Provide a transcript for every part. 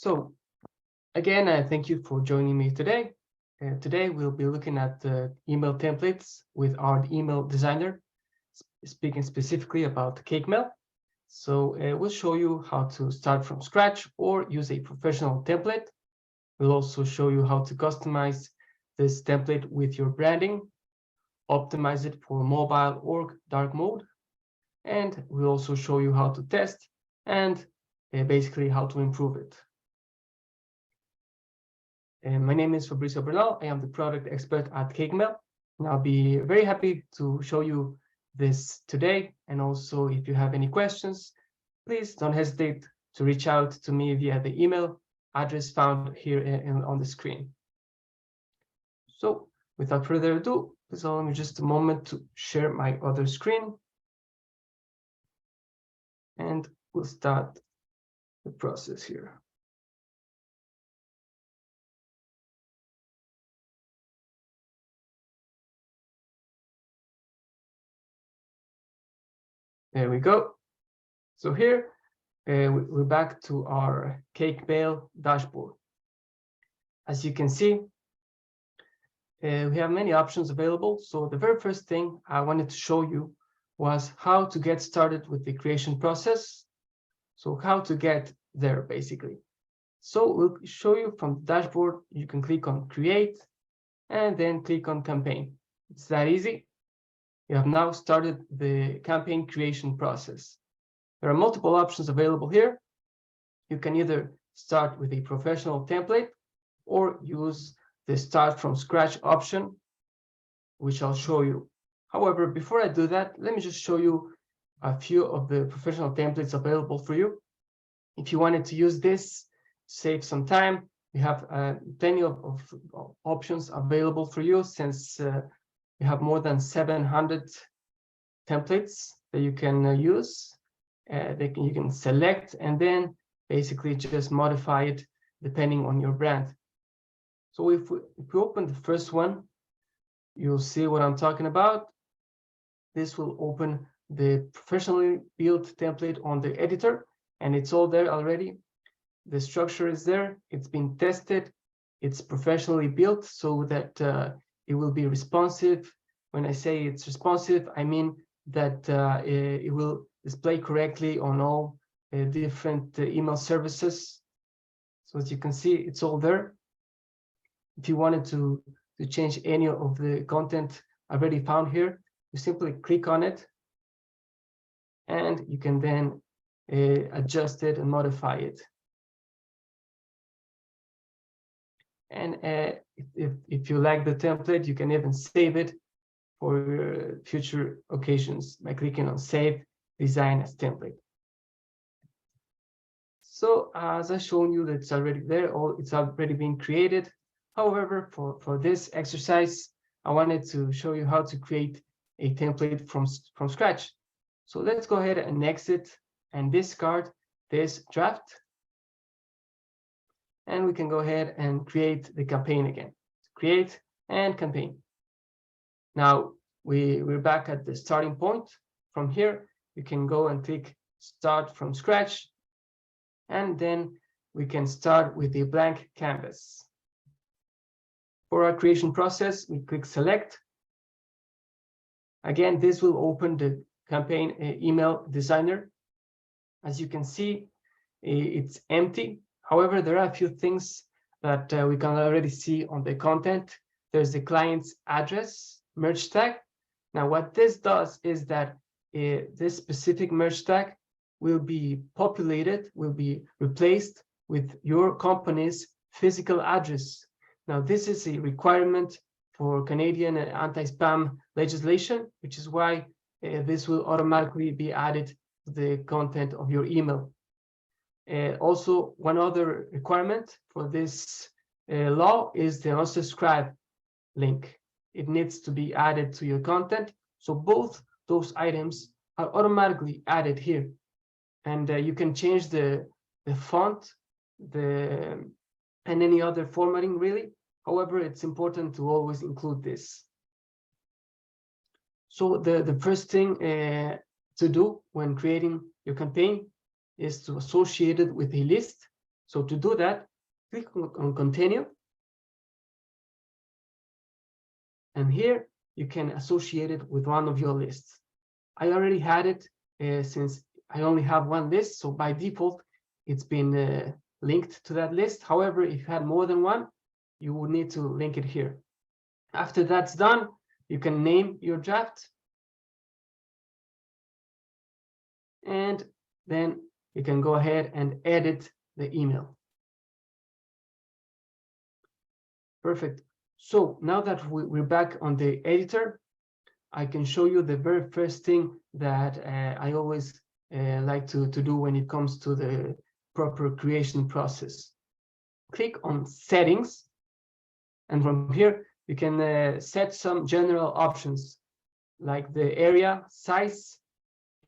So again, thank you for joining me today. Today we'll be looking at the email templates with our email designer, speaking specifically about CakeMail. So we'll show you how to start from scratch or use a professional template. We'll also show you how to customize this template with your branding, optimize it for mobile or dark mode, and we'll also show you how to test and basically how to improve it. My name is Fabrizio Bernal. I am the product expert at CakeMail, and I'll be very happy to show you this today. And also, if you have any questions, please don't hesitate to reach out to me via the email address found here on the screen. So without further ado, please allow me just a moment to share my other screen. And we'll start the process here. There we go. So here we're back to our CakeMail dashboard. As you can see, we have many options available. So the very first thing I wanted to show you was how to get started with the creation process. So how to get there, basically. So we'll show you from the dashboard. You can click on Create and then click on Campaign. It's that easy. You have now started the campaign creation process. There are multiple options available here. You can either start with a professional template or use the Start from Scratch option, which I'll show you. However, before I do that, let me just show you a few of the professional templates available for you. If you wanted to use this, save some time, we have plenty of options available for you, since we have more than 700 templates that you can use. You can select and then basically just modify it depending on your brand. So if we open the first one, you'll see what I'm talking about. This will open the professionally built template on the editor, and it's all there already. The structure is there, it's been tested, it's professionally built so that it will be responsive. When I say it's responsive, I mean that it will display correctly on all different email services. So as you can see, it's all there. If you wanted to change any of the content already found here, you simply click on it, and you can then adjust it and modify it. And if you like the template, you can even save it for future occasions by clicking on Save Design as Template. So as I've shown you, that's already there, or it's already been created. However, for this exercise, I wanted to show you how to create a template from scratch. So let's go ahead and exit and discard this draft. And we can go ahead and create the campaign again. Create and campaign. Now we're back at the starting point. From here, you can go and click Start from Scratch. And then we can start with a blank canvas. For our creation process, we click Select. Again, this will open the campaign email designer. As you can see, it's empty. However, there are a few things that we can already see on the content. There's the client's address merge tag. Now, what this does is that this specific merge tag will be populated, will be replaced with your company's physical address. Now, this is a requirement for Canadian anti-spam legislation, which is why this will automatically be added to the content of your email. Also, one other requirement for this law is the unsubscribe link. It needs to be added to your content. So both those items are automatically added here. And you can change the font and any other formatting, really. However, it's important to always include this. So the first thing to do when creating your campaign is to associate it with a list. So to do that, click on continue. And here you can associate it with one of your lists. I already had it since I only have one list. So by default, it's been linked to that list. However, if you had more than one, you would need to link it here. After that's done, you can name your draft. And then you can go ahead and edit the email. Perfect. So now that we're back on the editor, I can show you the very first thing that I always like to do when it comes to the proper creation process. Click on settings, and from here you can set some general options like the area size.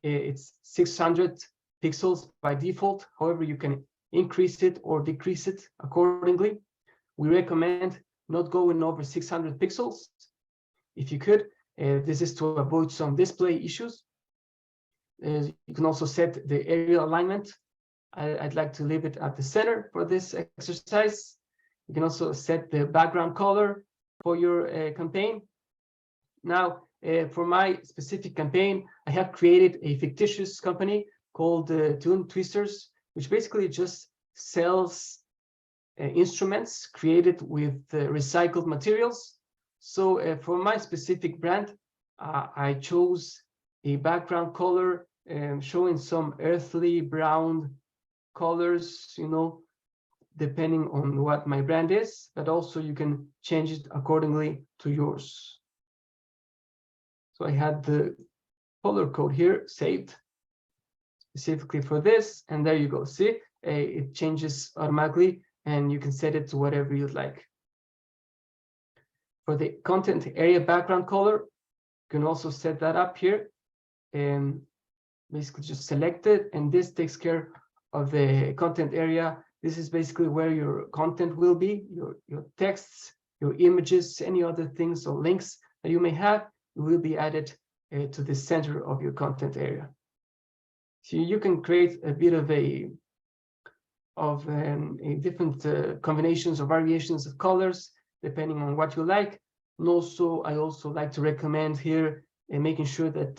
It's 600 pixels by default. However, you can increase it or decrease it accordingly. We recommend not going over 600 pixels if you could. This is to avoid some display issues. You can also set the area alignment. I'd like to leave it at the center for this exercise. You can also set the background color for your campaign. Now, for my specific campaign, I have created a fictitious company called Tune Twisters, which basically just sells instruments created with recycled materials. So for my specific brand, I chose a background color showing some earthly brown colors, you know, depending on what my brand is, but also you can change it accordingly to yours. So I had the color code here saved specifically for this, and there you go. See, it changes automatically, and you can set it to whatever you'd like. For the content area background color, you can also set that up here, and basically just select it, and this takes care of the content area. This is basically where your content will be, your texts, your images, any other things or links that you may have will be added to the center of your content area. So you can create a bit of a different combinations or variations of colors depending on what you like. And also, I also like to recommend here making sure that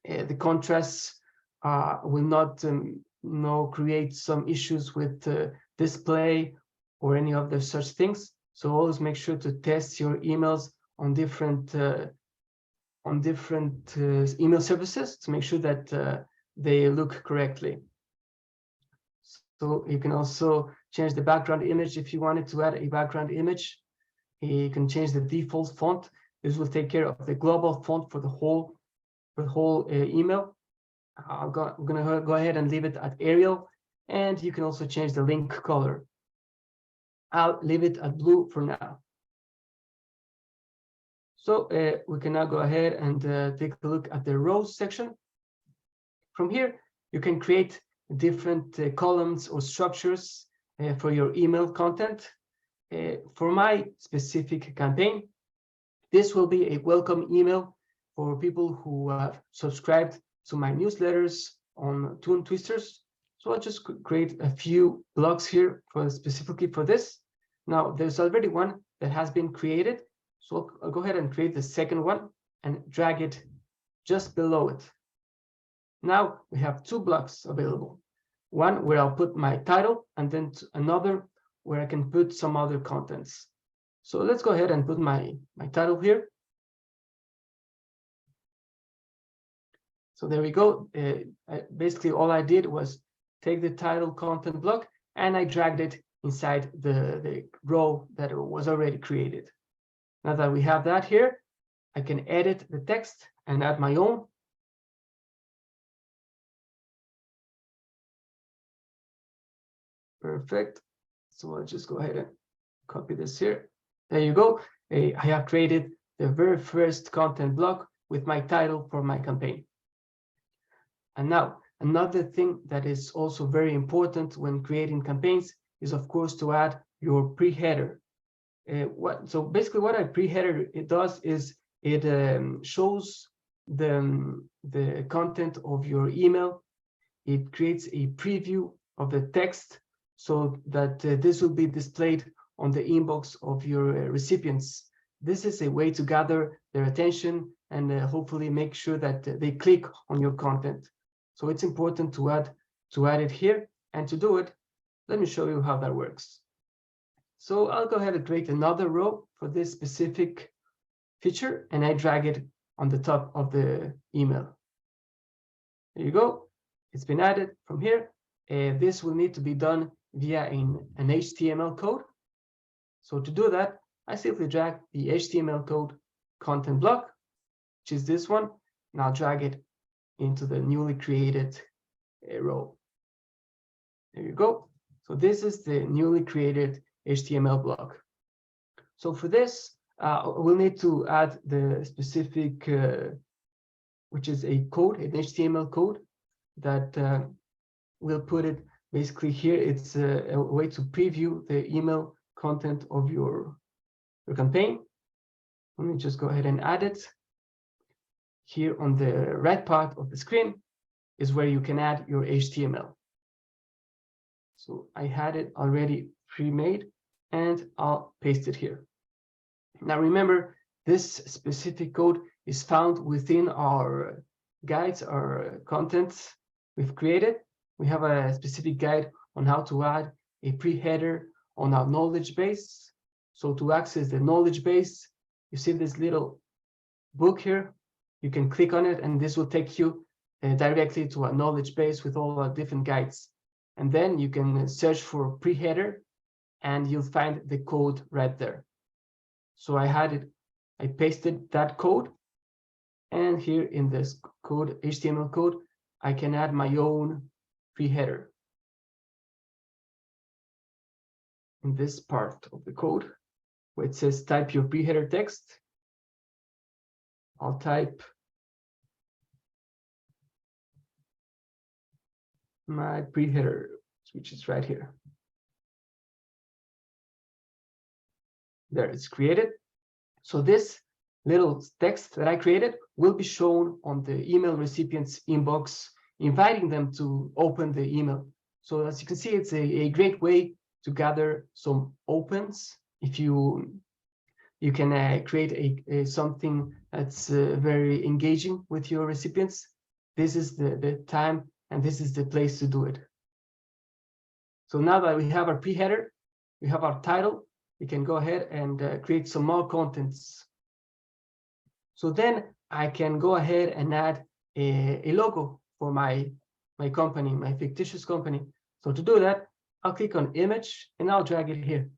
the contrasts will not create some issues with display or any other such things. So always make sure to test your emails on different email services to make sure that they look correctly. So you can also change the background image if you wanted to add a background image. You can change the default font. This will take care of the global font for the whole email. I'm gonna go ahead and leave it at Arial, and you can also change the link color. I'll leave it at blue for now. So we can now go ahead and take a look at the rows section. From here, you can create different columns or structures for your email content. For my specific campaign, this will be a welcome email for people who have subscribed to my newsletters on Tune Twisters. So I'll just create a few blocks here specifically for this. Now, there's already one that has been created. So I'll go ahead and create the second one and drag it just below it. Now we have two blocks available. One where I'll put my title, and then another where I can put some other contents. So let's go ahead and put my title here. So there we go. Basically, all I did was take the title content block and I dragged it inside the row that was already created. Now that we have that here, I can edit the text and add my own. Perfect. So I'll just go ahead and copy this here. There you go. I have created the very first content block with my title for my campaign. And now, another thing that is also very important when creating campaigns is, of course, to add your pre-header. So basically what a pre-header it does is it shows the content of your email. It creates a preview of the text so that this will be displayed on the inbox of your recipients. This is a way to gather their attention and hopefully make sure that they click on your content. So it's important to add it here. And to do it, let me show you how that works. So I'll go ahead and create another row for this specific feature, and I drag it on the top of the email. There you go. It's been added from here. This will need to be done via an HTML code. So to do that, I simply drag the HTML code content block, which is this one, and I'll drag it into the newly created row. There you go. So this is the newly created HTML block. So for this, we'll need to add the specific, which is a code, an HTML code that we'll put it basically here. It's a way to preview the email content of your campaign. Let me just go ahead and add it. Here on the right part of the screen is where you can add your HTML. So I had it already pre-made, and I'll paste it here. Now remember, this specific code is found within our guides, our contents we've created. We have a specific guide on how to add a pre-header on our knowledge base. So to access the knowledge base, you see this little book here. You can click on it, and this will take you directly to a knowledge base with all our different guides. And then you can search for pre-header, and you'll find the code right there. So I pasted that code, and here in this code, HTML code, I can add my own pre-header. In this part of the code, where it says type your pre-header text, I'll type my pre-header, which is right here. There, it's created. So this little text that I created will be shown on the email recipient's inbox, inviting them to open the email. So as you can see, it's a great way to gather some opens. If you can create something that's very engaging with your recipients, this is the time and this is the place to do it. So now that we have our pre-header, we have our title, we can go ahead and create some more contents. So then I can go ahead and add a logo for my company, my fictitious company. So to do that, I'll click on image and I'll drag it here.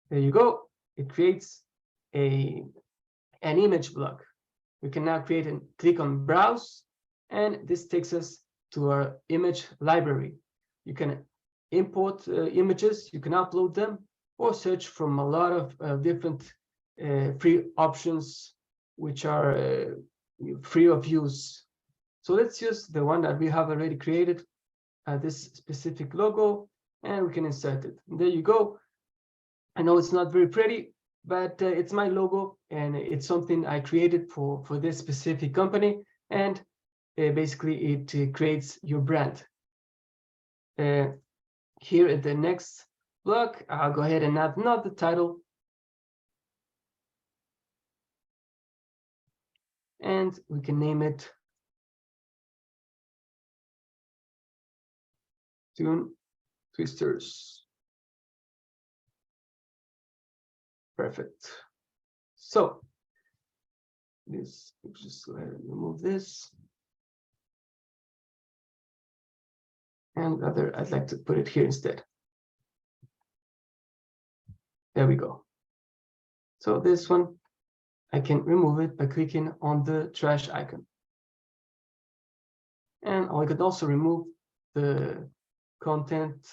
There you go. It creates an image block. We can now create and click on browse, and this takes us to our image library. You can import images, you can upload them, or search from a lot of different free options which are free of use. So let's use the one that we have already created, this specific logo, and we can insert it. And there you go. I know it's not very pretty, but it's my logo, and it's something I created for this specific company, and basically it creates your brand. Here at the next block, I'll go ahead and add not the title, and we can name it Tune Twisters. Perfect. So this, just go ahead and remove this. And I'd like to put it here instead. There we go. So this one, I can remove it by clicking on the trash icon. And I could also remove the content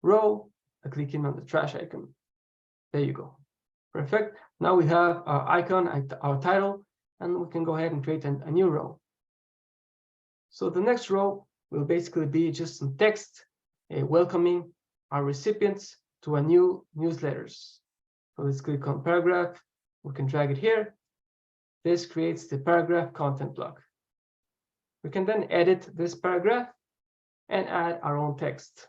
row by clicking on the trash icon. There you go. Perfect. Now we have our icon, our title, and we can go ahead and create a new row. So the next row will basically be just some text welcoming our recipients to a new newsletters. So let's click on paragraph. We can drag it here. This creates the paragraph content block. We can then edit this paragraph and add our own text.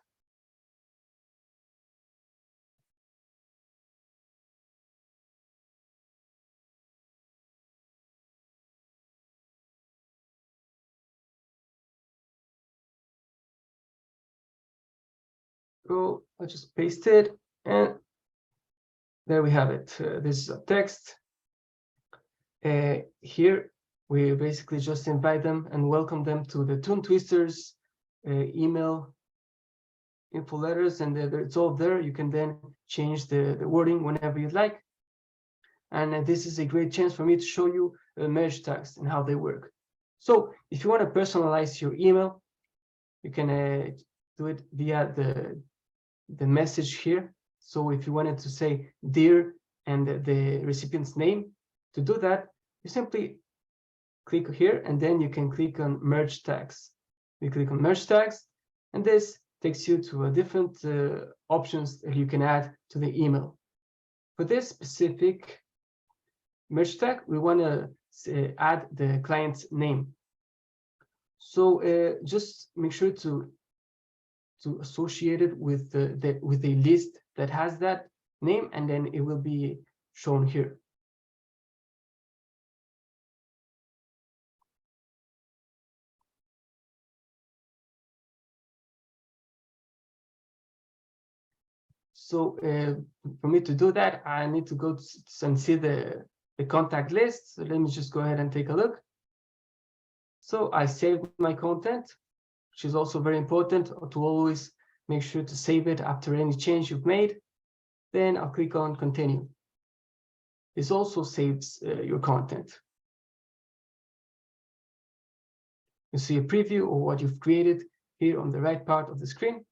go, I'll just paste it, and there we have it. This is a text. Here, we basically just invite them and welcome them to the Toon Twisters email info letters, and it's all there. You can then change the wording whenever you'd like. And this is a great chance for me to show you merge tags and how they work. So if you want to personalize your email, you can do it via the message here. So if you wanted to say dear and the recipient's name, to do that, you simply click here, and then you can click on merge tags. You click on merge tags, and this takes you to a different options that you can add to the email. For this specific merge tag, we want to add the client's name. So just make sure to associate it with a list that has that name, and then it will be shown here. So for me to do that, I need to go and see the contact list. So let me just go ahead and take a look. So I saved my content, which is also very important to always make sure to save it after any change you've made. Then I'll click on continue. This also saves your content. You see a preview of what you've created here on the right part of the screen.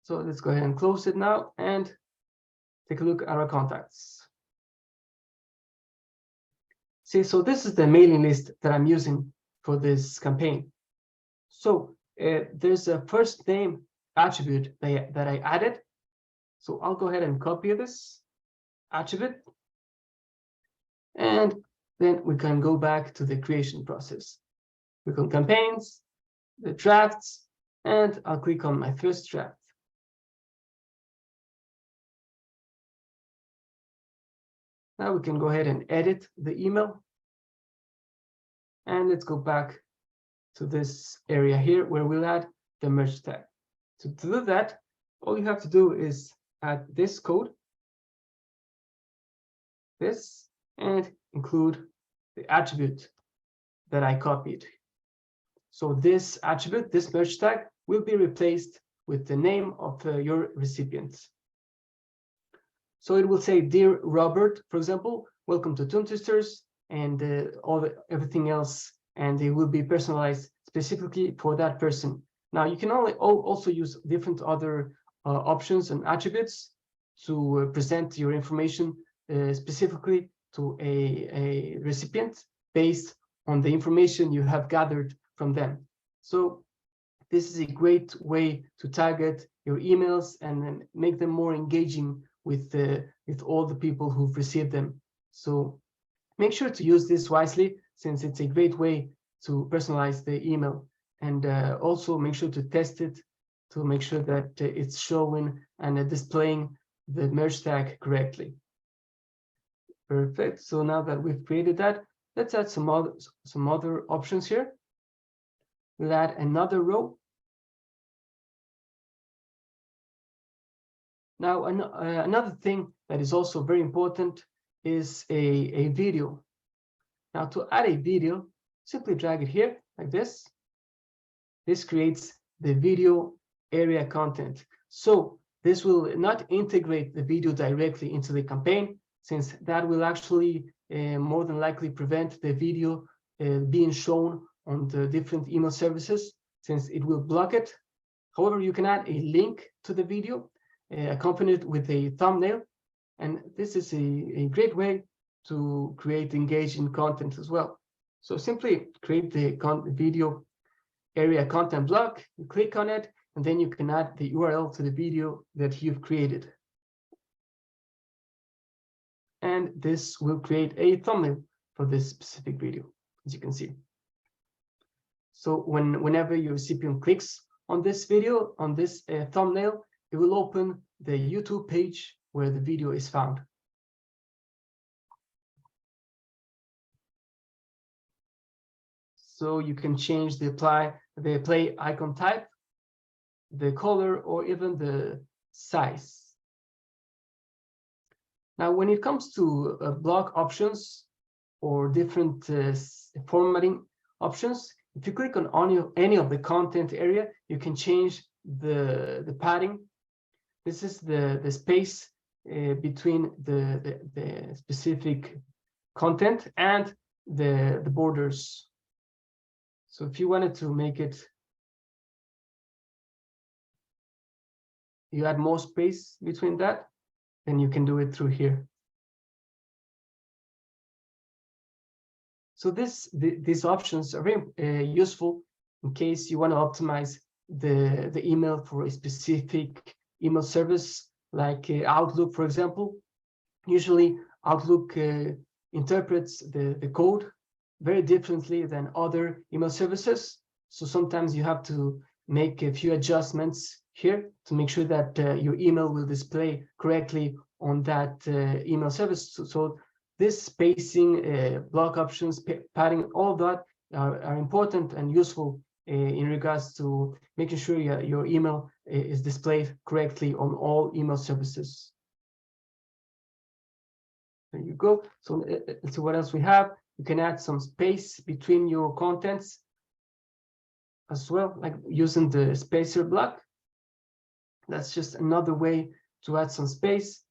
So let's go ahead and close it now and take a look at our contacts. See, so this is the mailing list that I'm using for this campaign. So there's a first name attribute that I added. So I'll go ahead and copy this attribute. And then we can go back to the creation process. Click on campaigns, the drafts, and I'll click on my first draft. Now we can go ahead and edit the email. And let's go back to this area here where we'll add the merge tag. So to do that, all you have to do is add this code, this, and include the attribute that I copied. So this attribute, this merge tag, will be replaced with the name of your recipient. So it will say, "Dear Robert," for example, "welcome to Toon Twisters," and everything else, and it will be personalized specifically for that person. Now you can also use different other options and attributes to present your information specifically to a recipient based on the information you have gathered from them. So this is a great way to target your emails and make them more engaging with all the people who've received them. So make sure to use this wisely, since it's a great way to personalize the email, and also make sure to test it to make sure that it's showing and displaying the merge tag correctly. Perfect. So now that we've created that, let's add some other options here. We'll add another row. Now, another thing that is also very important is a video. Now, to add a video, simply drag it here like this. This creates the video area content. So this will not integrate the video directly into the campaign, since that will actually more than likely prevent the video being shown on the different email services, since it will block it. However, you can add a link to the video accompanied with a thumbnail, and this is a great way to create engaging content as well. So simply create the video area content block, you click on it, and then you can add the URL to the video that you've created. And this will create a thumbnail for this specific video, as you can see. So whenever your recipient clicks on this video, on this thumbnail, it will open the YouTube page where the video is found. So you can change the play icon type the color, or even the size. Now, when it comes to block options or different formatting options, if you click on any of the content area, you can change the padding. This is the space between the specific content and the borders. So if you wanted to make it, you add more space between that, then you can do it through here. So these options are very useful in case you want to optimize the email for a specific email service, like Outlook, for example. Usually Outlook interprets the code very differently than other email services. So sometimes you have to make a few adjustments here to make sure that your email will display correctly on that email service. So this spacing, block options, padding, all that are important and useful in regards to making sure your email is displayed correctly on all email services. There you go. So let's see what else we have. You can add some space between your contents as well, like using the spacer block. That's just another way to add some space.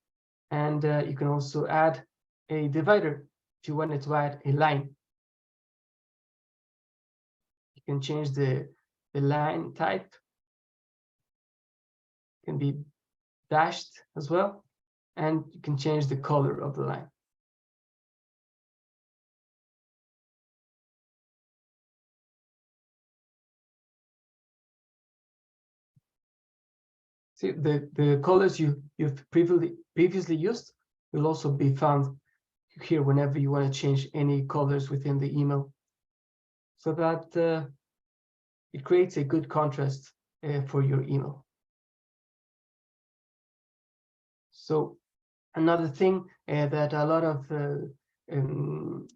And you can also add a divider if you wanted to add a line. You can change the line type. It can be dashed as well. And you can change the color of the line. See, the colors you've previously used will also be found here whenever you want to change any colors within the email, so that it creates a good contrast for your email. So another thing that a lot of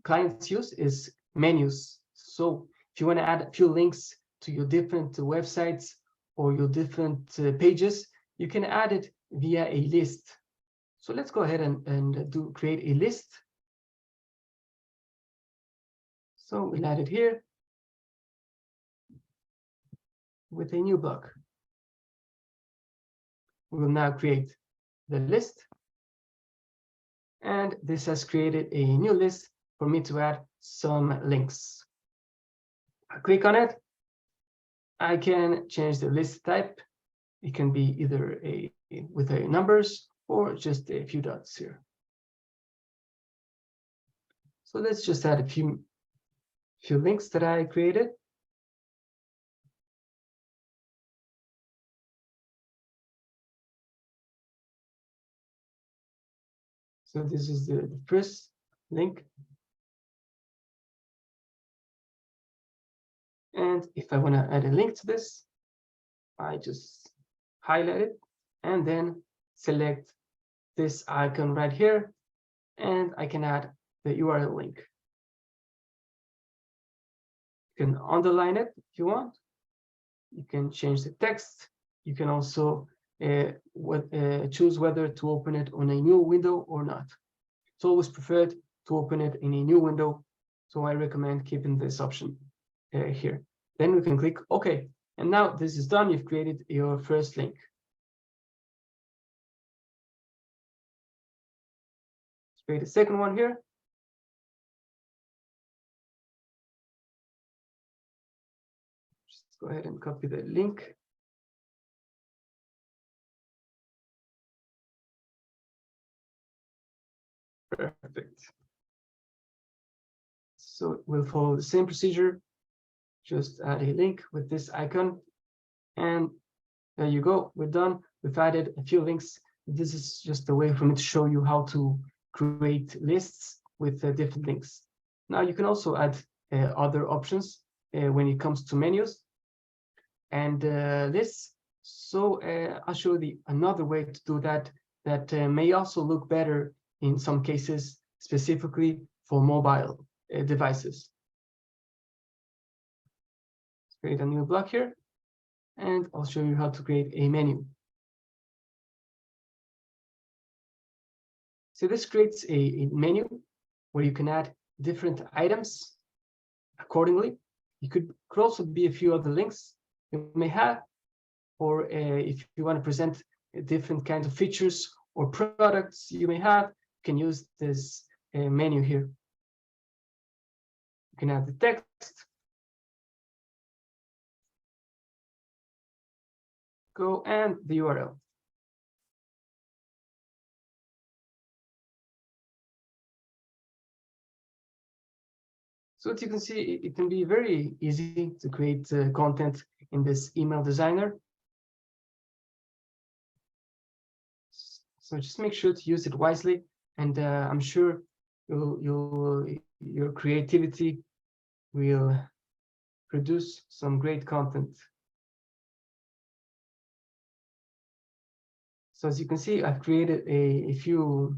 clients use is menus. So if you want to add a few links to your different websites or your different pages, you can add it via a list. So let's go ahead and create a list. So we'll add it here with a new block. We will now create the list. And this has created a new list for me to add some links. I click on it. I can change the list type. It can be either with numbers or just a few dots here. So let's just add a few links that I created. So this is the first link. And if I want to add a link to this, I just highlight it and then select this icon right here, and I can add the URL link. You can underline it if you want. You can change the text. You can also choose whether to open it on a new window or not. It's always preferred to open it in a new window, so I recommend keeping this option here. Then we can click OK. And now this is done. You've created your first link. Let's create a second one here. Just go ahead and copy the link. Perfect. So we'll follow the same procedure. Just add a link with this icon. And there you go. We're done. We've added a few links. This is just a way for me to show you how to create lists with different links. Now you can also add other options when it comes to menus and lists. So I'll show you another way to do that may also look better in some cases, specifically for mobile devices. Let's create a new block here. and I'll show you how to create a menu. So this creates a menu where you can add different items accordingly. You could also be a few other links you may have, or if you want to present different kinds of features or products you may have, you can use this menu here. You can add the text, go, and the URL. So as you can see, it can be very easy to create content in this email designer. So just make sure to use it wisely, and I'm sure your creativity will produce some great content. So as you can see, I've created a few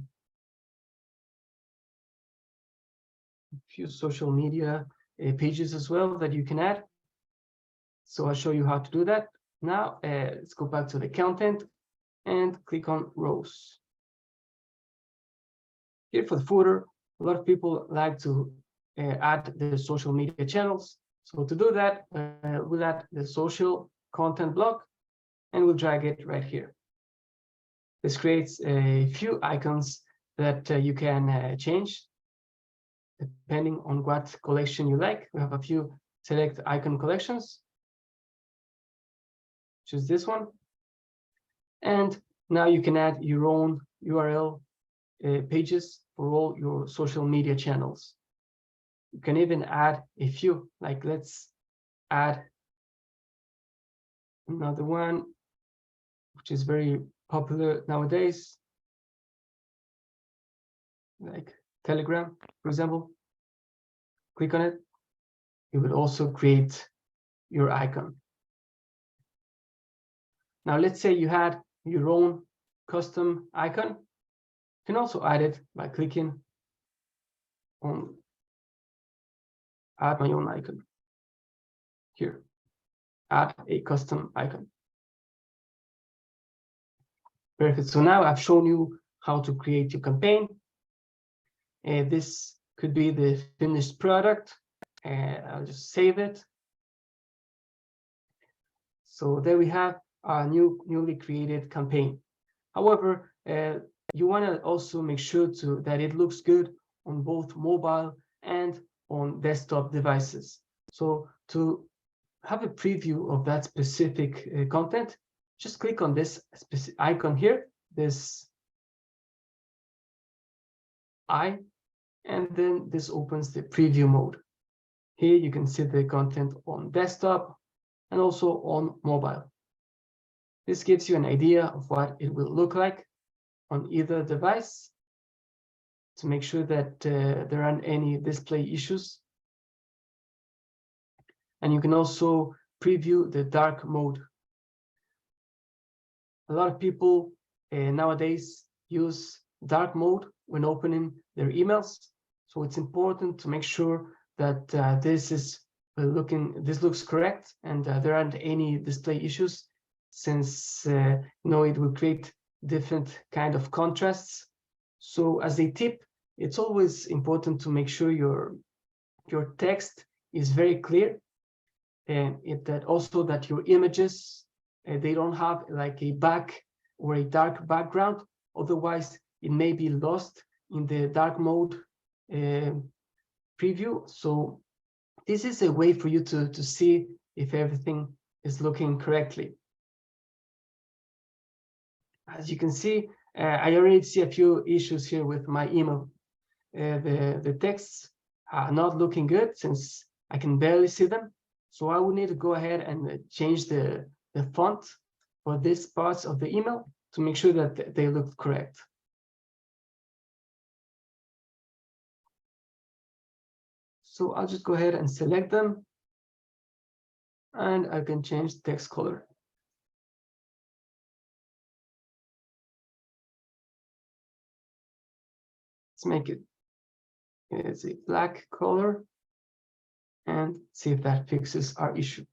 social media pages as well that you can add. So I'll show you how to do that. Now let's go back to the content and click on rows. Here for the footer, a lot of people like to add the social media channels. So to do that, we'll add the social content block and we'll drag it right here. This creates a few icons that you can change depending on what collection you like. We have a few select icon collections. Choose this one. And now you can add your own URL pages for all your social media channels. You can even add a few, like let's add another one, which is very popular nowadays, like Telegram, for example. Click on it. It will also create your icon. Now, let's say you had your own custom icon. You can also add it by clicking on add my own icon. Here, add a custom icon. Perfect. So now I've shown you how to create your campaign. This could be the finished product. I'll just save it. So there we have our newly created campaign. However, you want to also make sure that it looks good on both mobile and on desktop devices. So to have a preview of that specific content, just click on this specific icon here, this eye, and then this opens the preview mode. Here you can see the content on desktop and also on mobile. This gives you an idea of what it will look like on either device to make sure that there aren't any display issues. And you can also preview the dark mode. A lot of people nowadays use dark mode when opening their emails. So it's important to make sure that this looks correct and there aren't any display issues, since it will create different kind of contrasts. So as a tip, it's always important to make sure your text is very clear, and that your images they don't have like a back or a dark background. Otherwise, it may be lost in the dark mode preview. So this is a way for you to see if everything is looking correctly. As you can see, I already see a few issues here with my email. The texts are not looking good since I can barely see them. So I will need to go ahead and change the font for this parts of the email to make sure that they look correct. So I'll just go ahead and select them, and I can change the text color. Let's make it's a black color and see if that fixes our issue.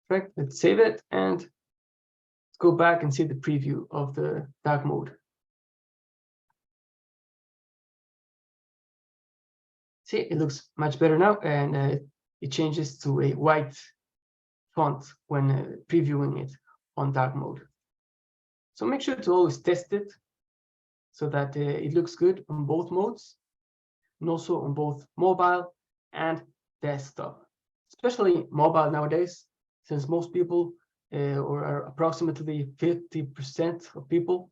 Perfect. Let's save it and let's go back and see the preview of the dark mode. See, it looks much better now, and it changes to a white font when previewing it on dark mode. So make sure to always test it so that it looks good on both modes, and also on both mobile and desktop, especially mobile nowadays, since most people, or approximately 50% of people,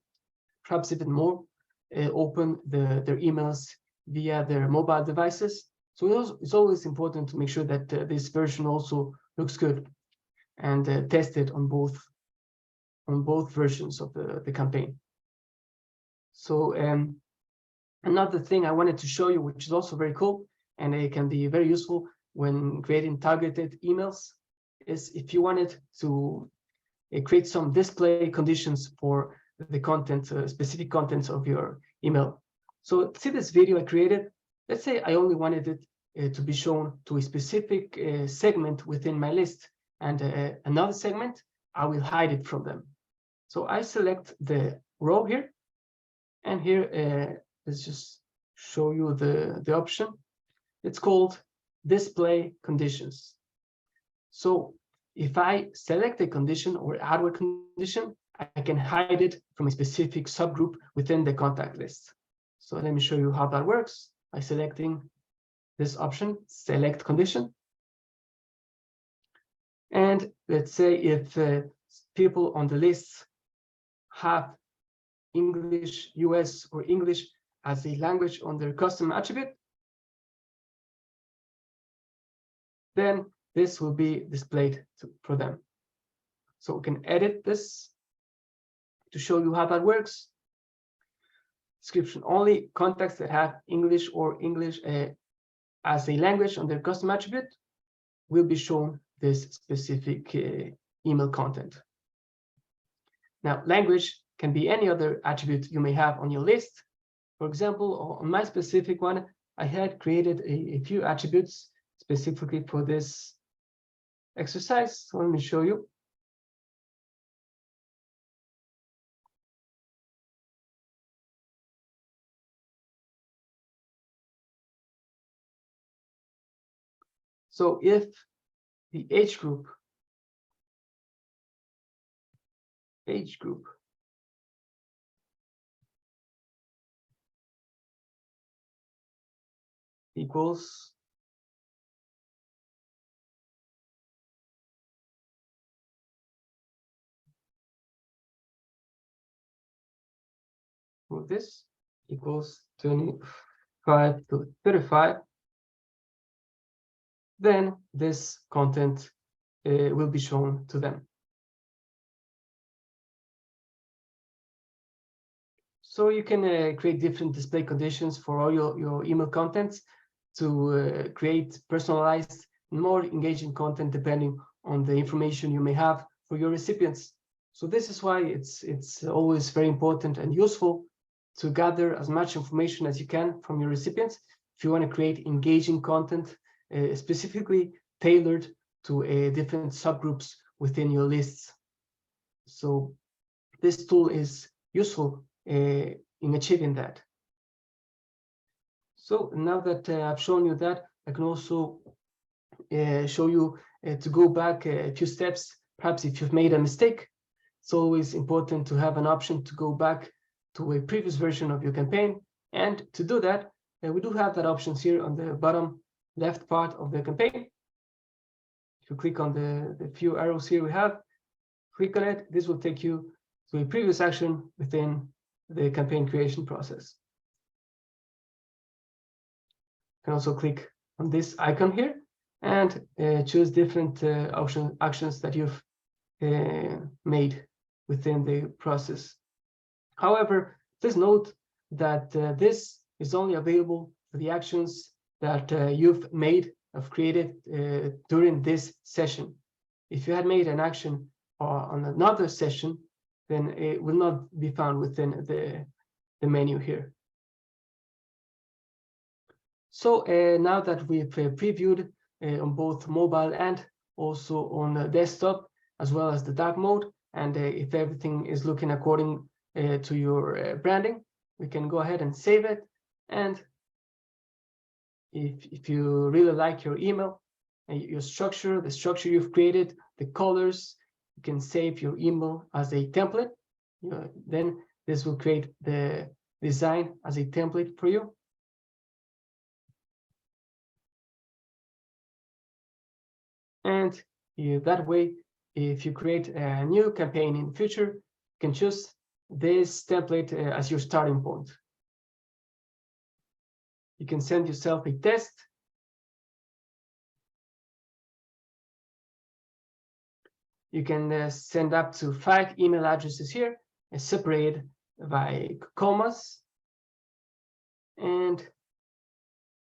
perhaps even more, open their emails via their mobile devices. So it's always important to make sure that this version also looks good, and test it on both versions of the campaign. So another thing I wanted to show you, which is also very cool, and it can be very useful when creating targeted emails, is if you wanted to create some display conditions for the content, specific contents of your email. So see this video I created. Let's say I only wanted it to be shown to a specific segment within my list, and another segment, I will hide it from them. So I select the row here, and here, let's just show you the option. It's called display conditions. So if I select a condition or add a condition, I can hide it from a specific subgroup within the contact list. So let me show you how that works by selecting this option, select condition. And let's say if people on the list have English US or English as a language on their custom attribute, then this will be displayed for them. So we can edit this to show you how that works. Description: only contacts that have English or English as a language on their custom attribute will be shown this specific email content. Now, language can be any other attribute you may have on your list. For example, on my specific one, I had created a few attributes specifically for this exercise. So let me show you. So if the age group equals for this equals 25 to 35, then this content will be shown to them. So you can create different display conditions for all your email contents to create personalized, more engaging content depending on the information you may have for your recipients. So this is why it's always very important and useful to gather as much information as you can from your recipients if you want to create engaging content, specifically tailored to different subgroups within your lists. So this tool is useful in achieving that. So now that I've shown you that, I can also show you to go back a few steps. Perhaps if you've made a mistake, it's always important to have an option to go back to a previous version of your campaign. And to do that, we do have that option here on the bottom left part of the campaign. If you click on the few arrows here we have, click on it, this will take you to a previous action within the campaign creation process. You can also click on this icon here and choose different actions that you've made within the process. However, please note that this is only available for the actions that you've created during this session. If you had made an action on another session, then it will not be found within the menu here. So now that we've previewed on both mobile and also on the desktop, as well as the dark mode. And if everything is looking according to your branding, we can go ahead and save it. And if you really like your email and your structure, the structure you've created, the colors, you can save your email as a template. Then this will create the design as a template for you. And that way, if you create a new campaign in the future, you can choose this template as your starting point. You can send yourself a test. You can send up to 5 email addresses here, separated by commas. And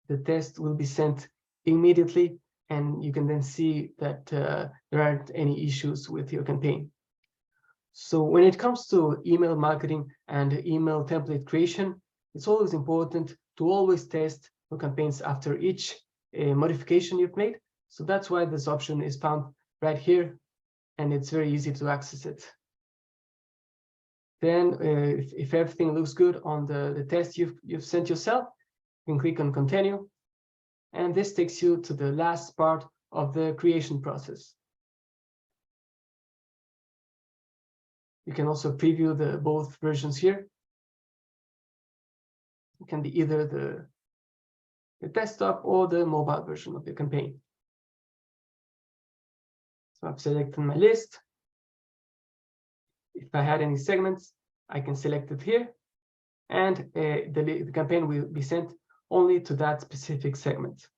the test will be sent immediately, and you can then see that there aren't any issues with your campaign. So when it comes to email marketing and email template creation, it's always important to always test your campaigns after each modification you've made. So that's why this option is found right here, and it's very easy to access it. Then if everything looks good on the test you've sent yourself, you can click on continue. And this takes you to the last part of the creation process. You can also preview both versions here. It can be either the desktop or the mobile version of the campaign. So I've selected my list. If I had any segments, I can select it here, and the campaign will be sent only to that specific segment.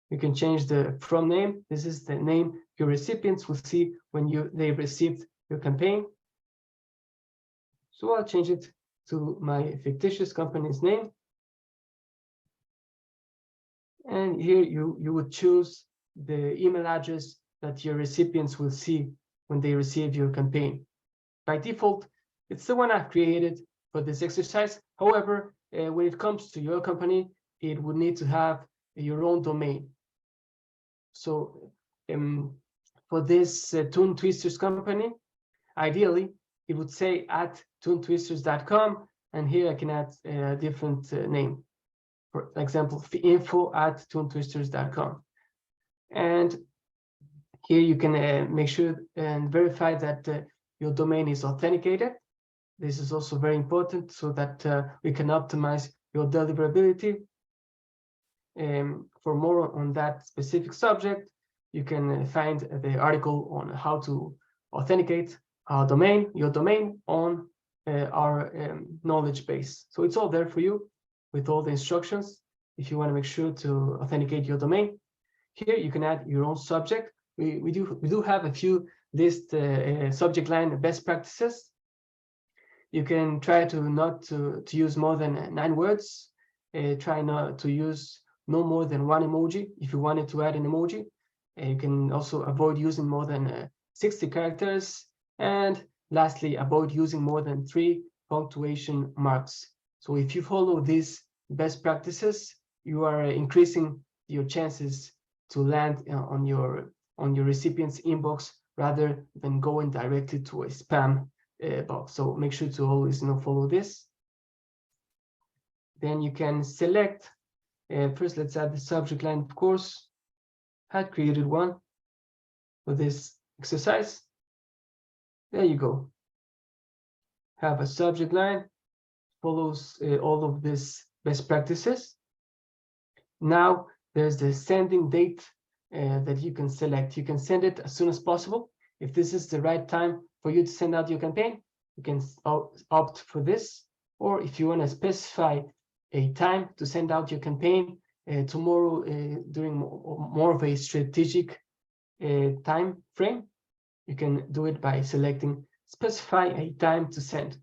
You can change the from name. This is the name your recipients will see when they received your campaign. So I'll change it to my fictitious company's name. And here you would choose the email address that your recipients will see when they receive your campaign. By default, it's the one I've created for this exercise. However, when it comes to your company, it would need to have your own domain. So for this Toon Twisters company, ideally, it would say @toontwisters.com, and here I can add a different name. For example, info@toontwisters.com. And here you can make sure and verify that your domain is authenticated. This is also very important so that we can optimize your deliverability. For more on that specific subject, you can find the article on how to authenticate your domain on our knowledge base. So it's all there for you with all the instructions if you want to make sure to authenticate your domain. Here you can add your own subject. We do have a few list subject line best practices. You can try to not to use more than 9 words. Try not to use no more than 1 emoji. If you wanted to add an emoji, you can also avoid using more than 60 characters. And lastly, avoid using more than 3 punctuation marks. So if you follow these best practices, you are increasing your chances to land on your recipient's inbox rather than going directly to a spam box. So make sure to always follow this. Then you can select. First, let's add the subject line, of course. I had created one for this exercise. There you go. Have a subject line, follows all of these best practices. Now there's the sending date that you can select. You can send it as soon as possible. If this is the right time for you to send out your campaign, you can opt for this. Or if you want to specify a time to send out your campaign tomorrow during more of a strategic time frame, you can do it by selecting specify a time to send.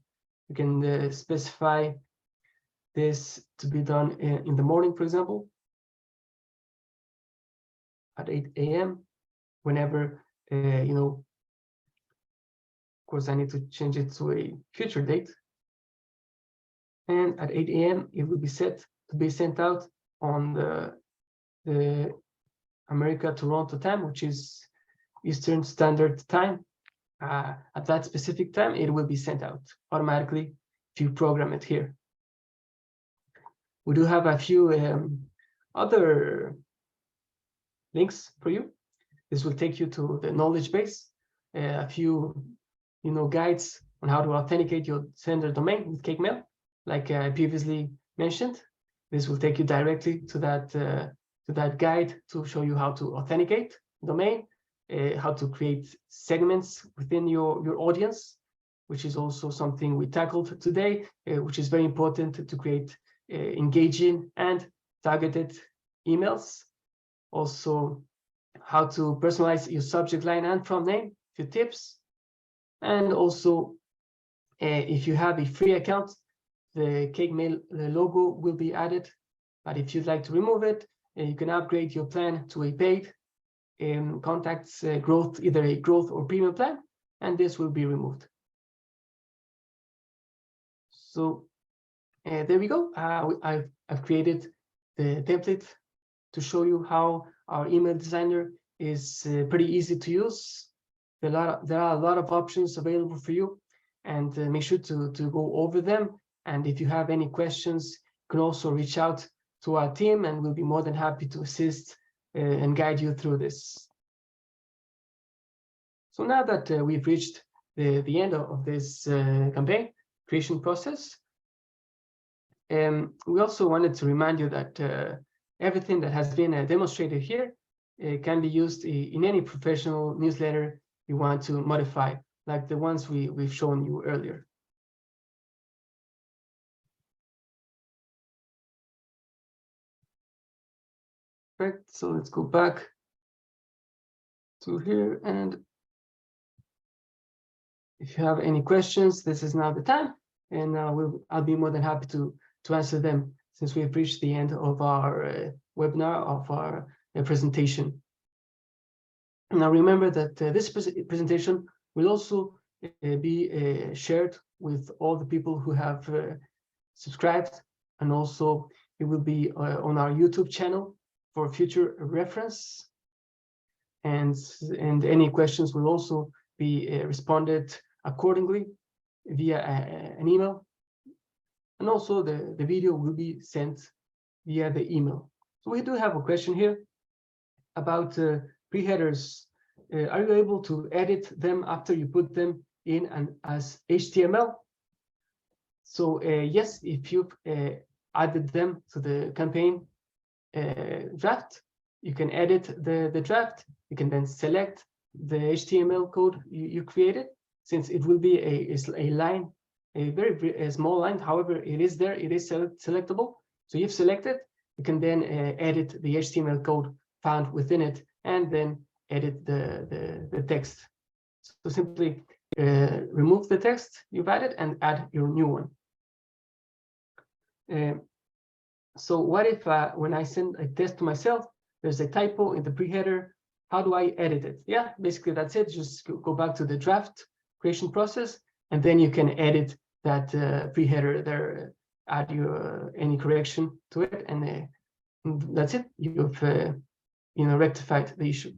You can specify this to be done in the morning, for example, at 8 a.m. whenever of course I need to change it to a future date. And at 8 a.m. it will be set to be sent out on the America Toronto time, which is Eastern Standard Time, at that specific time, it will be sent out automatically if you program it here. We do have a few other links for you. This will take you to the knowledge base, a few guides on how to authenticate your sender domain with Cake Mail, like I previously mentioned. This will take you directly to that guide to show you how to authenticate domain, how to create segments within your audience, which is also something we tackled today, which is very important to create engaging and targeted emails. Also, how to personalize your subject line and prompt name, a few tips. And also, if you have a free account, the Cake Mail logo will be added. But if you'd like to remove it, you can upgrade your plan to a paid contacts growth, either a growth or premium plan, and this will be removed. So there we go. I've created the template to show you how our email designer is pretty easy to use. There are a lot of options available for you, and make sure to go over them. And if you have any questions, you can also reach out to our team, and we'll be more than happy to assist and guide you through this. So now that we've reached the end of this campaign creation process, we also wanted to remind you that everything that has been demonstrated here can be used in any professional newsletter you want to modify, like the ones we've shown you earlier. Perfect. So let's go back to here, and if you have any questions, this is now the time, and I'll be more than happy to answer them, since we've reached the end of our webinar, of our presentation. Now remember that this presentation will also be shared with all the people who have subscribed, and also it will be on our YouTube channel for future reference. And any questions will also be responded accordingly via an email. And also the video will be sent via the email. So we do have a question here about pre-headers. Are you able to edit them after you put them in as HTML? So yes, if you've added them to the campaign draft, you can edit the draft. You can then select the HTML code you created, since it will be a line, a very small line. However, it is there, it is selectable. So you've selected, you can then edit the HTML code found within it, and then edit the text. So simply remove the text you've added and add your new one. So what if when I send a test to myself, there's a typo in the pre-header? How do I edit it? Yeah, basically that's it. Just go back to the draft creation process, and then you can edit that pre-header there, add your any correction to it, and that's it. You've rectified the issue.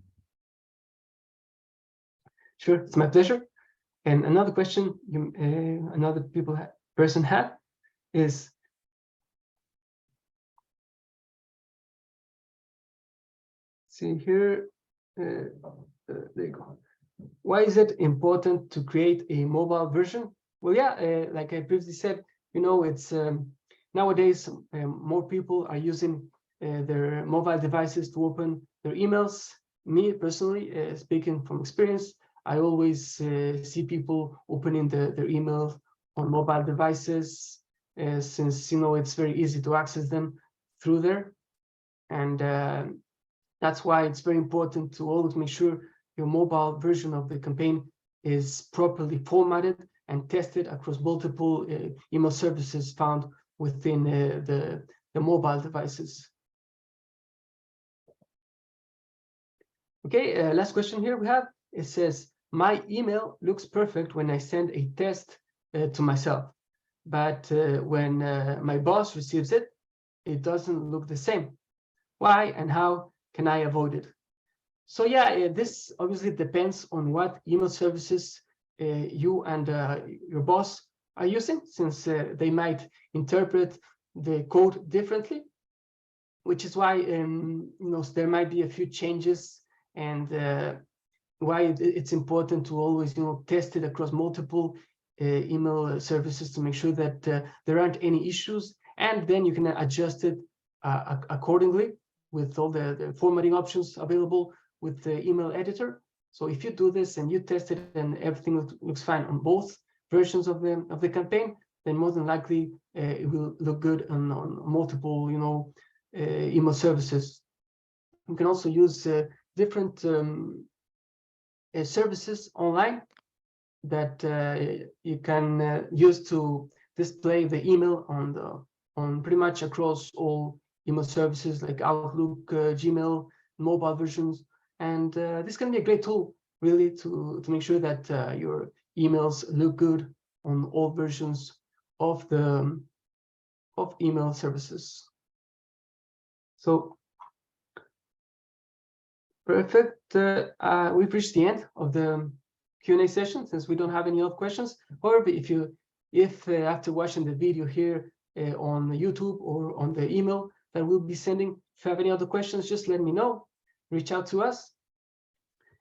Sure, it's my pleasure. And another question another person had is, see here, there you go. Why is it important to create a mobile version? Well, yeah, like I previously said, it's nowadays more people are using their mobile devices to open their emails. Me personally, speaking from experience, I always see people opening their email on mobile devices, since it's very easy to access them through there. And that's why it's very important to always make sure your mobile version of the campaign is properly formatted and tested across multiple email services found within the mobile devices. Okay, last question here we have. It says, my email looks perfect when I send a test to myself, but when my boss receives it, it doesn't look the same. Why and how can I avoid it? So yeah, this obviously depends on what email services you and your boss are using, since they might interpret the code differently, which is why there might be a few changes, and why it's important to always test it across multiple email services to make sure that there aren't any issues, and then you can adjust it accordingly with all the formatting options available with the email editor. So if you do this and you test it and everything looks fine on both versions of the campaign, then more than likely it will look good on multiple email services. You can also use different services online that you can use to display the email on pretty much across all email services like Outlook, Gmail, mobile versions. And this can be a great tool really to make sure that your emails look good on all versions of email services. So perfect. We've reached the end of the Q&A session, since we don't have any other questions. However, if after watching the video here on YouTube or on the email that we'll be sending, if you have any other questions, just let me know. Reach out to us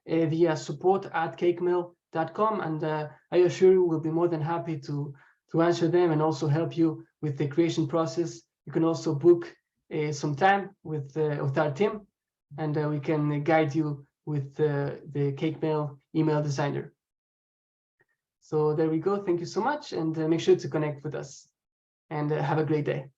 via support@cakemail.com, and I assure you we'll be more than happy to answer them and also help you with the creation process. You can also book some time with our team, and we can guide you with the CakeMail email designer. So there we go. Thank you so much, and make sure to connect with us, and have a great day.